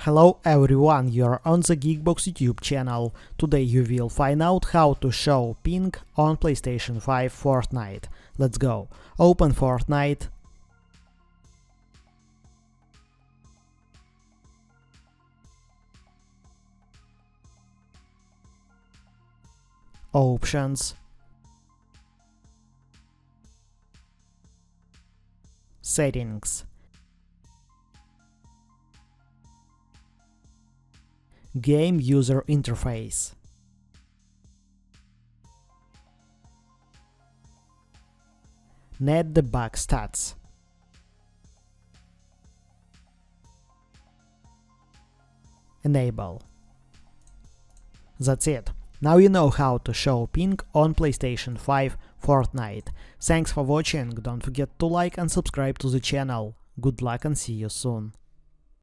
Hello everyone, you're on the GeekBox YouTube channel. Today you will find out how to show ping on PlayStation 5 Fortnite. Let's go. Open Fortnite. Options. Settings. Game user interface. Net debug stats. Enable. That's it. Now you know how to show ping on PlayStation 5 Fortnite. Thanks for watching, don't forget to like and subscribe to the channel. Good luck and see you soon.